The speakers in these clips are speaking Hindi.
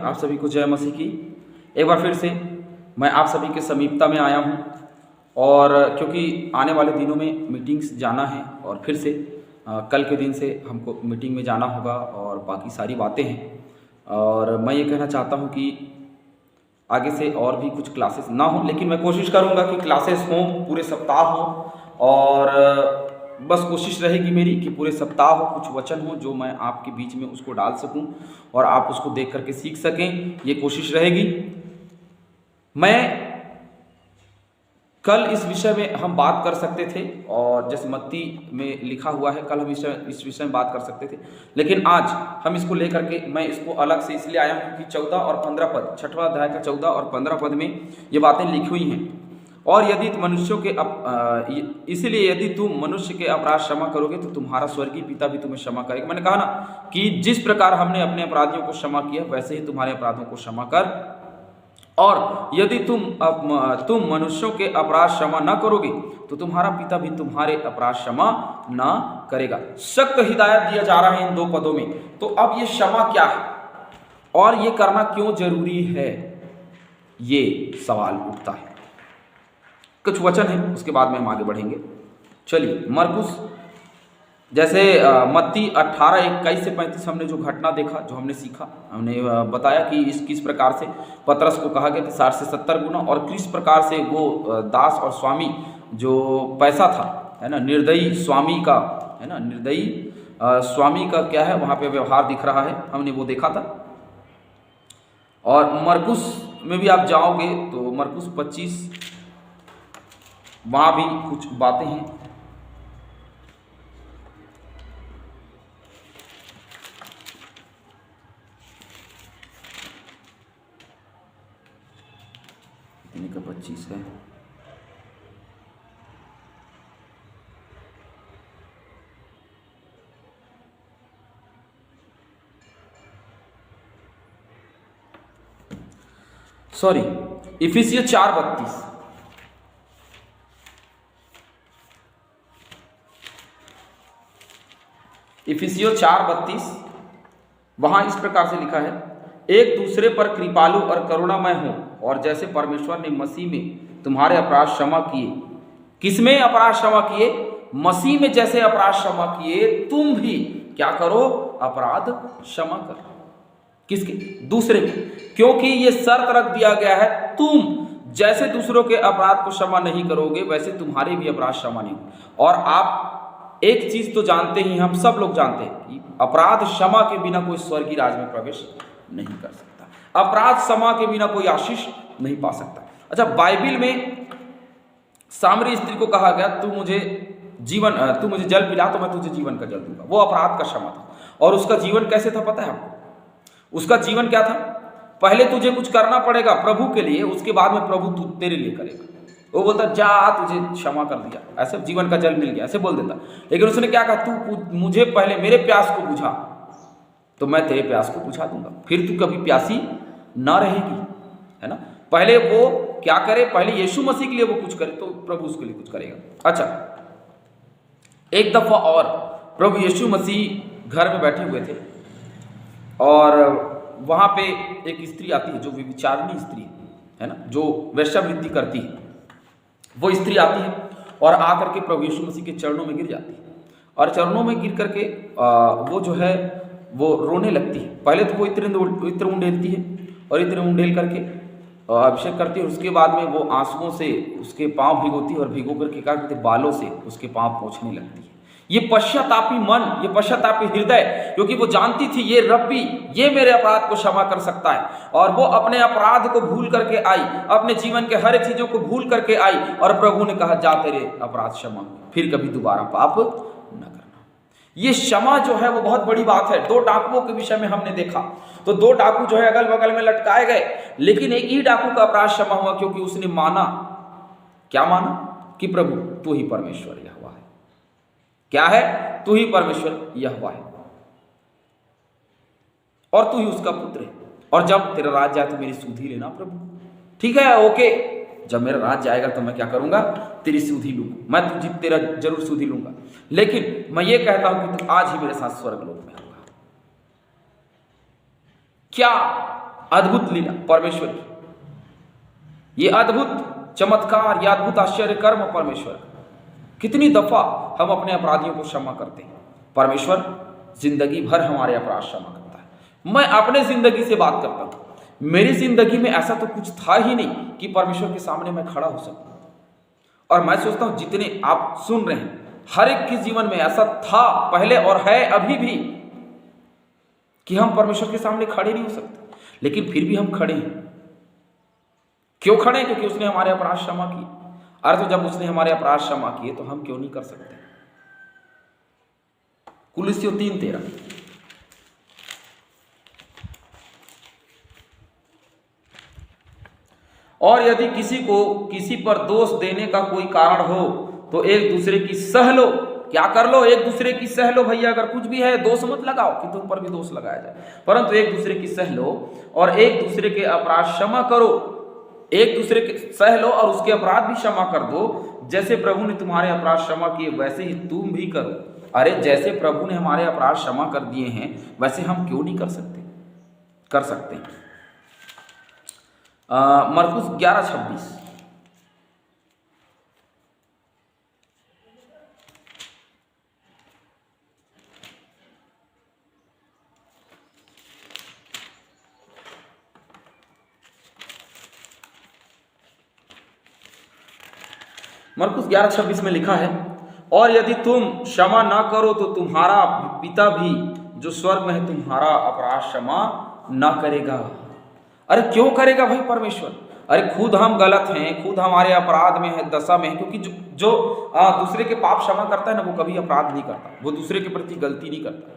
आप सभी को जय मसीह की। एक बार फिर से मैं आप सभी के समीपता में आया हूं और क्योंकि आने वाले दिनों में मीटिंग्स जाना है और फिर से कल के दिन से हमको मीटिंग में जाना होगा और बाकी सारी बातें हैं। और मैं ये कहना चाहता हूं कि आगे से और भी कुछ क्लासेस ना हो, लेकिन मैं कोशिश करूंगा कि क्लासेस हों, पूरे सप्ताह हों। और बस कोशिश रहेगी मेरी कि पूरे सप्ताह हो कुछ वचन हो जो मैं आपके बीच में उसको डाल सकूं और आप उसको देख करके सीख सकें, ये कोशिश रहेगी। मैं कल इस विषय में हम बात कर सकते थे और जैसे मत्ती में लिखा हुआ है, कल हम इस विषय में बात कर सकते थे, लेकिन आज हम इसको लेकर के मैं इसको अलग से इसलिए आया हूँ कि 14 और 15 पद, 6वां अध्याय का 14 और 15 पद में ये बातें लिखी हुई हैं। और यदि मनुष्यों के इसलिए यदि तुम मनुष्य के अपराध क्षमा करोगे तो तुम्हारा स्वर्गीय पिता भी तुम्हें क्षमा करेगा। मैंने कहा ना कि जिस प्रकार हमने अपने अपराधियों को क्षमा किया वैसे ही तुम्हारे अपराधों को क्षमा कर। और यदि तुम मनुष्यों के अपराध क्षमा न करोगे तो तुम्हारा पिता भी तुम्हारे अपराध क्षमा न करेगा। सख्त हिदायत दिया जा रहा है इन दो पदों में। तो अब ये क्षमा क्या है और ये करना क्यों जरूरी है, ये सवाल उठता है। कुछ वचन है, उसके बाद में हम आगे बढ़ेंगे। चलिए, मरकुस जैसे मत्ती 18:21 से 35 हमने जो घटना देखा, जो हमने सीखा, हमने बताया कि किस प्रकार से पतरस को कहा गया कि 60 से 70 गुना, और किस प्रकार से वो दास और स्वामी जो पैसा था, है ना, निर्दयी स्वामी का, है ना, निर्दयी स्वामी का क्या है वहाँ पे व्यवहार दिख रहा है, हमने वो देखा था। और मरकुस में भी आप जाओगे तो मरकुस 25 वहाँ भी कुछ बातें हैं। कितने का 25 है, सॉरी, इफिसियों 4:32। इफिसियों 4:32 वहां इस प्रकार से लिखा है, एक दूसरे पर कृपालु और करुणामय हो, और जैसे परमेश्वर ने मसीह में तुम्हारे अपराध क्षमा किए। किसमें अपराध क्षमा किए? मसीह में जैसे अपराध क्षमा किए तुम भी क्या करो? अपराध क्षमा करो। किसके? दूसरे के। क्योंकि ये शर्त रख दिया गया है, तुम जैसे दूसरों के अपराध को क्षमा नहीं करोगे वैसे तुम्हारे भी अपराध क्षमा नहीं होंगे। और आप एक चीज तो जानते ही, हम सब लोग जानते हैं कि अपराध क्षमा के बिना कोई स्वर्गीय राज में प्रवेश नहीं कर सकता। अपराध क्षमा के बिना कोई आशीष नहीं पा सकता। अच्छा, बाइबिल में सामरी स्त्री को कहा गया तू मुझे जल पिला तो मैं तुझे जीवन का जल दूंगा। वो अपराध का क्षमा था। और उसका जीवन कैसे था पता है आपको? उसका जीवन क्या था? पहले तुझे कुछ करना पड़ेगा प्रभु के लिए, उसके बाद में प्रभु तेरे लिए करेगा। वो बोलता जा, तुझे क्षमा कर दिया, ऐसे जीवन का जल मिल गया, ऐसे बोल देता। लेकिन उसने क्या कहा? तू मुझे पहले मेरे प्यास को बुझा तो मैं तेरे प्यास को बुझा दूंगा, फिर तू कभी प्यासी ना रहेगी, है ना। पहले वो क्या करे? पहले यीशु मसीह के लिए वो कुछ करे तो प्रभु उसके लिए कुछ करेगा। अच्छा, एक दफा और प्रभु यीशु मसीह घर में बैठे हुए थे और वहां पे एक स्त्री आती है जो व्यभिचारिणी स्त्री है ना, जो वेश्यावृत्ति करती है। वो स्त्री आती है और आकर के प्रभु यीशु मसीह के चरणों में गिर जाती है, और चरणों में गिर करके वो जो है वो रोने लगती है। पहले तो वो इत्र उंडेलती है और इत्र उंडेल करके अभिषेक करती है। उसके बाद में वो आंसुओं से उसके पांव भिगोती है और भिगो करके क्या करती है? बालों से उसके पांव पोंछने लगती है। ये पश्चातापी मन, ये पश्चातापी हृदय, क्योंकि वो जानती थी ये रब्बी, ये मेरे अपराध को क्षमा कर सकता है। और वो अपने अपराध को भूल करके आई, अपने जीवन के हर एक चीजों को भूल करके आई, और प्रभु ने कहा जा तेरे अपराध क्षमा, फिर कभी दोबारा पाप न करना। ये क्षमा जो है वो बहुत बड़ी बात है। 2 डाकुओं के विषय में हमने देखा, तो 2 डाकू जो है अगल बगल में लटकाए गए, लेकिन एक ही डाकू का अपराध क्षमा हुआ क्योंकि उसने माना, क्या माना? कि प्रभु तू ही परमेश्वर यहोवा है। क्या है? तू ही परमेश्वर यहोवा है और तू ही उसका पुत्र है, और जब तेरा राज जाए तो मेरी सुधि लेना प्रभु। ठीक है, ओके, जब मेरा राज जाएगा तो मैं क्या करूंगा? तेरी सुधि लूंगा, मैं तुझे तेरा जरूर सुधि लूंगा। लेकिन मैं ये कहता हूं कि तू आज ही मेरे साथ स्वर्ग लोक में होगा। क्या अद्भुत लीला परमेश्वर की, ये अद्भुत चमत्कार, ये अद्भुत आश्चर्य कर्म परमेश्वर का। कितनी दफा हम अपने अपराधियों को क्षमा करते हैं, परमेश्वर जिंदगी भर हमारे अपराध क्षमा करता है। मैं अपने जिंदगी से बात करता हूं, मेरी जिंदगी में ऐसा तो कुछ था ही नहीं कि परमेश्वर के सामने मैं खड़ा हो सकूं। और मैं सोचता हूं जितने आप सुन रहे हैं, हर एक के जीवन में ऐसा था पहले और है अभी भी कि हम परमेश्वर के सामने खड़े नहीं हो सकते, लेकिन फिर भी हम खड़े हैं। क्यों खड़े हैं? क्योंकि उसने हमारे अपराध क्षमा किए। अरे तो जब उसने हमारे अपराध क्षमा किए तो हम क्यों नहीं कर सकते? कुलुस्सियों 3:13। और यदि किसी को किसी पर दोष देने का कोई कारण हो तो एक दूसरे की सह लो। क्या कर लो? एक दूसरे की सह लो। भैया अगर कुछ भी है, दोष मत लगाओ कि तुम पर भी दोष लगाया जाए, परंतु एक दूसरे की सह लो और एक दूसरे के अपराध क्षमा करो। एक दूसरे के सह लो और उसके अपराध भी क्षमा कर दो। जैसे प्रभु ने तुम्हारे अपराध क्षमा किए वैसे ही तुम भी करो। अरे जैसे प्रभु ने हमारे अपराध क्षमा कर दिए हैं वैसे हम क्यों नहीं कर सकते? कर सकते हैं। मरकुस 11:26। मरकुस 11:26 में लिखा है, और यदि तुम क्षमा ना करो तो तुम्हारा पिता भी जो स्वर्ग में है तुम्हारा अपराध क्षमा ना करेगा। अरे क्यों करेगा भाई परमेश्वर? अरे खुद हम गलत हैं, खुद हमारे अपराध में है, दशा में है। क्योंकि जो दूसरे के पाप क्षमा करता है ना, वो कभी अपराध नहीं करता, वो दूसरे के प्रति गलती नहीं करता।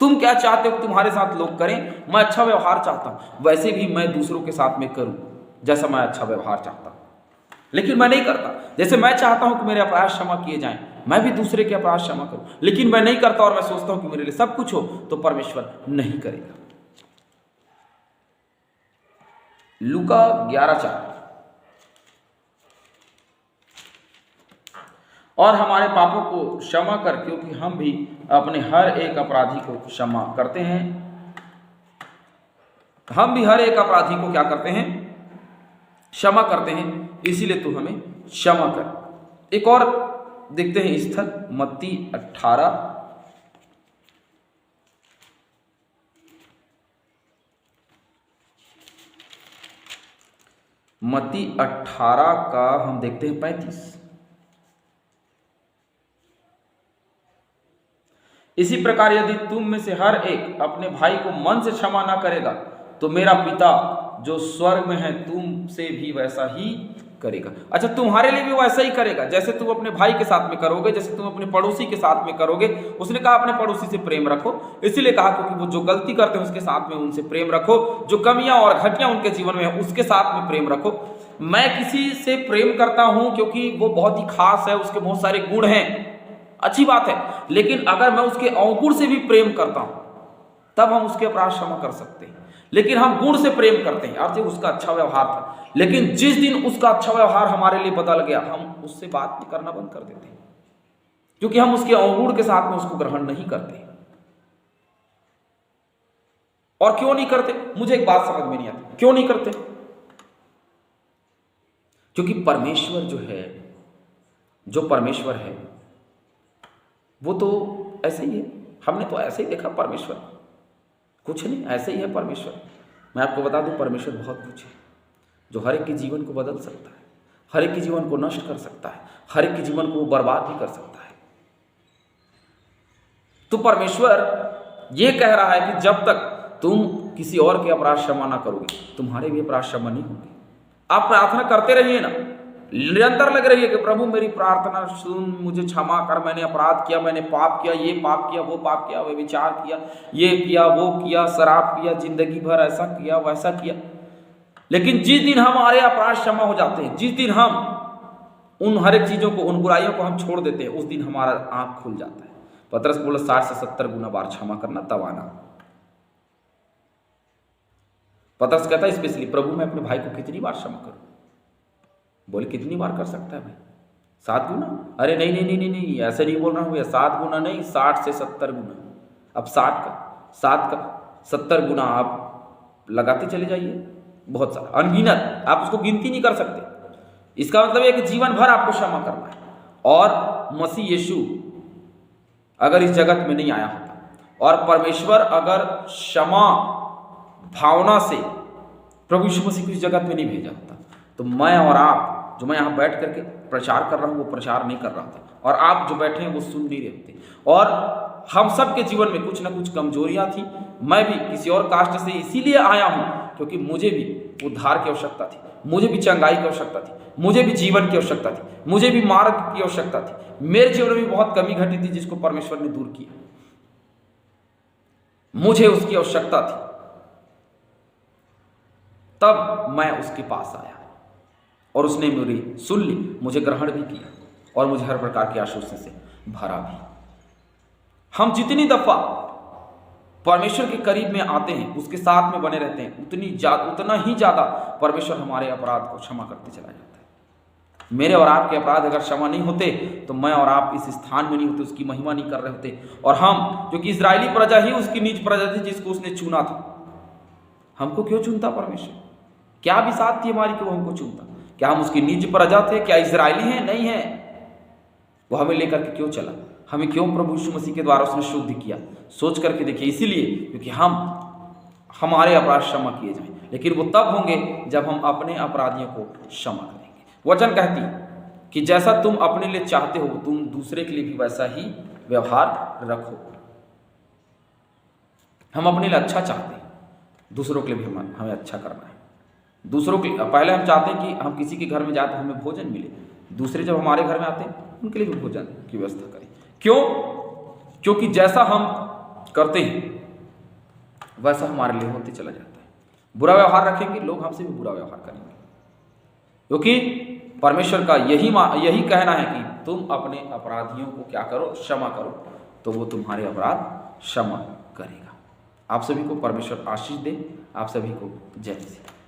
तुम क्या चाहते हो तुम्हारे साथ लोग करें? मैं अच्छा व्यवहार चाहता हूं, वैसे भी मैं दूसरों के साथ में करूं जैसा मैं अच्छा व्यवहार चाहता हूं, लेकिन मैं नहीं करता। जैसे मैं चाहता हूं कि मेरे अपराध क्षमा किए जाएं, मैं भी दूसरे के अपराध क्षमा करूं, लेकिन मैं नहीं करता और मैं सोचता हूं कि मेरे लिए सब कुछ हो, तो परमेश्वर नहीं करेगा। लूका 11:4। और हमारे पापों को क्षमा कर, क्योंकि हम भी अपने हर एक अपराधी को क्षमा करते हैं। हम भी हर एक अपराधी को क्या करते हैं? क्षमा करते हैं, इसीलिए तू हमें क्षमा कर। एक और देखते हैं स्थल, मत्ती 18। मत्ती 18 का हम देखते हैं 35। इसी प्रकार यदि तुम में से हर एक अपने भाई को मन से क्षमा ना करेगा तो मेरा पिता जो स्वर्ग में है तुमसे भी वैसा ही करेगा। अच्छा, तुम्हारे लिए भी वैसा ही करेगा जैसे तुम अपने भाई के साथ में करोगे, जैसे तुम अपने पड़ोसी के साथ में करोगे। उसने कहा अपने पड़ोसी से प्रेम रखो, इसीलिए कहा क्योंकि वो जो गलती करते हैं उसके साथ में उनसे प्रेम रखो, जो कमियां और घटियां उनके जीवन में है उसके साथ में प्रेम रखो। मैं किसी से प्रेम करता हूं क्योंकि वो बहुत ही खास है, उसके बहुत सारे गुण हैं, अच्छी बात है, लेकिन अगर मैं उसके अवगुण से भी प्रेम करता हूं तब हम उसके अपराध क्षमा कर सकते हैं। लेकिन हम गुण से प्रेम करते हैं, अर्थ उसका अच्छा व्यवहार था, लेकिन जिस दिन उसका अच्छा व्यवहार हमारे लिए बदल गया हम उससे बात करना बंद कर देते हैं, क्योंकि हम उसके अवगुण के साथ में उसको ग्रहण नहीं करते। और क्यों नहीं करते? मुझे एक बात समझ में नहीं आती, क्यों नहीं करते? क्योंकि परमेश्वर जो है, जो परमेश्वर है वो तो ऐसे ही है। हमने तो ऐसे ही देखा परमेश्वर, कुछ नहीं, ऐसे ही है परमेश्वर। मैं आपको बता दूं, परमेश्वर बहुत कुछ है जो हर एक के जीवन को बदल सकता है, हर एक के जीवन को नष्ट कर सकता है, हर एक के जीवन को बर्बाद भी कर सकता है। तो परमेश्वर ये कह रहा है कि जब तक तुम किसी और के अपराध क्षमा ना करोगे तुम्हारे भी अपराध क्षमा नहीं होंगे। आप प्रार्थना करते रहिए ना, निरंतर लग रही है कि प्रभु मेरी प्रार्थना सुन, मुझे क्षमा कर, मैंने अपराध किया, मैंने पाप किया, ये पाप किया, वो पाप किया, वे विचार किया, ये किया, वो किया, शराब पिया, जिंदगी भर ऐसा किया वैसा किया। लेकिन जिस दिन हमारे अपराध क्षमा हो जाते हैं, जिस दिन हम उन हर एक चीजों को, उन बुराइयों को हम छोड़ देते हैं, उस दिन हमारा आंख खुल जाता है। पतरस बोला 60 से 70 गुना बार क्षमा करना तब आना। पतरस कहता है स्पेशली, प्रभु मैं अपने भाई को कितनी बार क्षमा करूं? बोले कितनी बार कर सकता है भाई? 7 गुना? अरे नहीं नहीं नहीं नहीं, ऐसे नहीं बोल रहा हूं भैया, 7 गुना नहीं, 60 से 70 गुना। अब 7 का 70 गुना आप लगाते चले जाइए, बहुत सारा, अनगिनत, आप उसको गिनती नहीं कर सकते। इसका मतलब है कि जीवन भर आपको क्षमा करना है। और मसीह यीशु अगर इस जगत में नहीं आया होता और परमेश्वर अगर क्षमा भावना से प्रभु यीशु मसीह को इस जगत में नहीं भेजा होता, तो मैं और आप, जो मैं यहाँ बैठ करके प्रचार कर रहा हूँ, वो प्रचार नहीं कर रहा था, और आप जो बैठे हैं वो सुन नहीं रहे होते। और हम सब के जीवन में कुछ ना कुछ कमजोरियां थी। मैं भी किसी और कास्ट से इसीलिए आया हूं क्योंकि मुझे भी उद्धार की आवश्यकता थी, मुझे भी चंगाई की आवश्यकता थी, मुझे भी जीवन की आवश्यकता थी, मुझे भी मार्ग की आवश्यकता थी। मेरे जीवन में बहुत कमी घटी थी जिसको परमेश्वर ने दूर किया, मुझे उसकी आवश्यकता थी, तब मैं उसके पास आया और उसने मेरी सुन ली, मुझे ग्रहण भी किया और मुझे हर प्रकार के आशीष से भरा भी। हम जितनी दफा परमेश्वर के करीब में आते हैं, उसके साथ में बने रहते हैं, उतना ही ज्यादा परमेश्वर हमारे अपराध को क्षमा करते चला जाता है। मेरे और आपके अपराध अगर क्षमा नहीं होते तो मैं और आप इस स्थान में नहीं होते, उसकी महिमा नहीं कर रहे होते। और हम, क्योंकि इजरायली प्रजा ही उसकी निज प्रजा थी जिसको उसने चुना था। हमको क्यों चुनता परमेश्वर? क्या बिसात थी हमारी कि वो हमको चुनता? क्या हम उसकी निज प्रजा थे? क्या इजरायली हैं? नहीं है। वो हमें लेकर के क्यों चला? हमें क्यों प्रभु यीशु मसीह के द्वारा उसने शुद्ध किया? सोच करके देखिए, इसीलिए क्योंकि हमारे अपराध क्षमा किए जाएं। लेकिन वो तब होंगे जब हम अपने अपराधियों को क्षमा करेंगे। वचन कहती कि जैसा तुम अपने लिए चाहते हो तुम दूसरे के लिए भी वैसा ही व्यवहार रखो। हम अपने लिए अच्छा चाहते हैं, दूसरों के लिए भी हमें अच्छा करना है। दूसरों के पहले हम चाहते हैं कि हम किसी के घर में जाते हमें भोजन मिले, दूसरे जब हमारे घर में आते हैं उनके लिए भी भोजन की व्यवस्था करें। क्यों? क्योंकि जैसा हम करते हैं वैसा हमारे लिए होते चला जाता है। बुरा व्यवहार रखेंगे, लोग हमसे भी बुरा व्यवहार करेंगे, क्योंकि परमेश्वर का यही कहना है कि तुम अपने अपराधियों को क्या करो? क्षमा करो, तो वो तुम्हारे अपराध क्षमा करेगा। आप सभी को परमेश्वर आशीष दे। आप सभी को जय मसीह।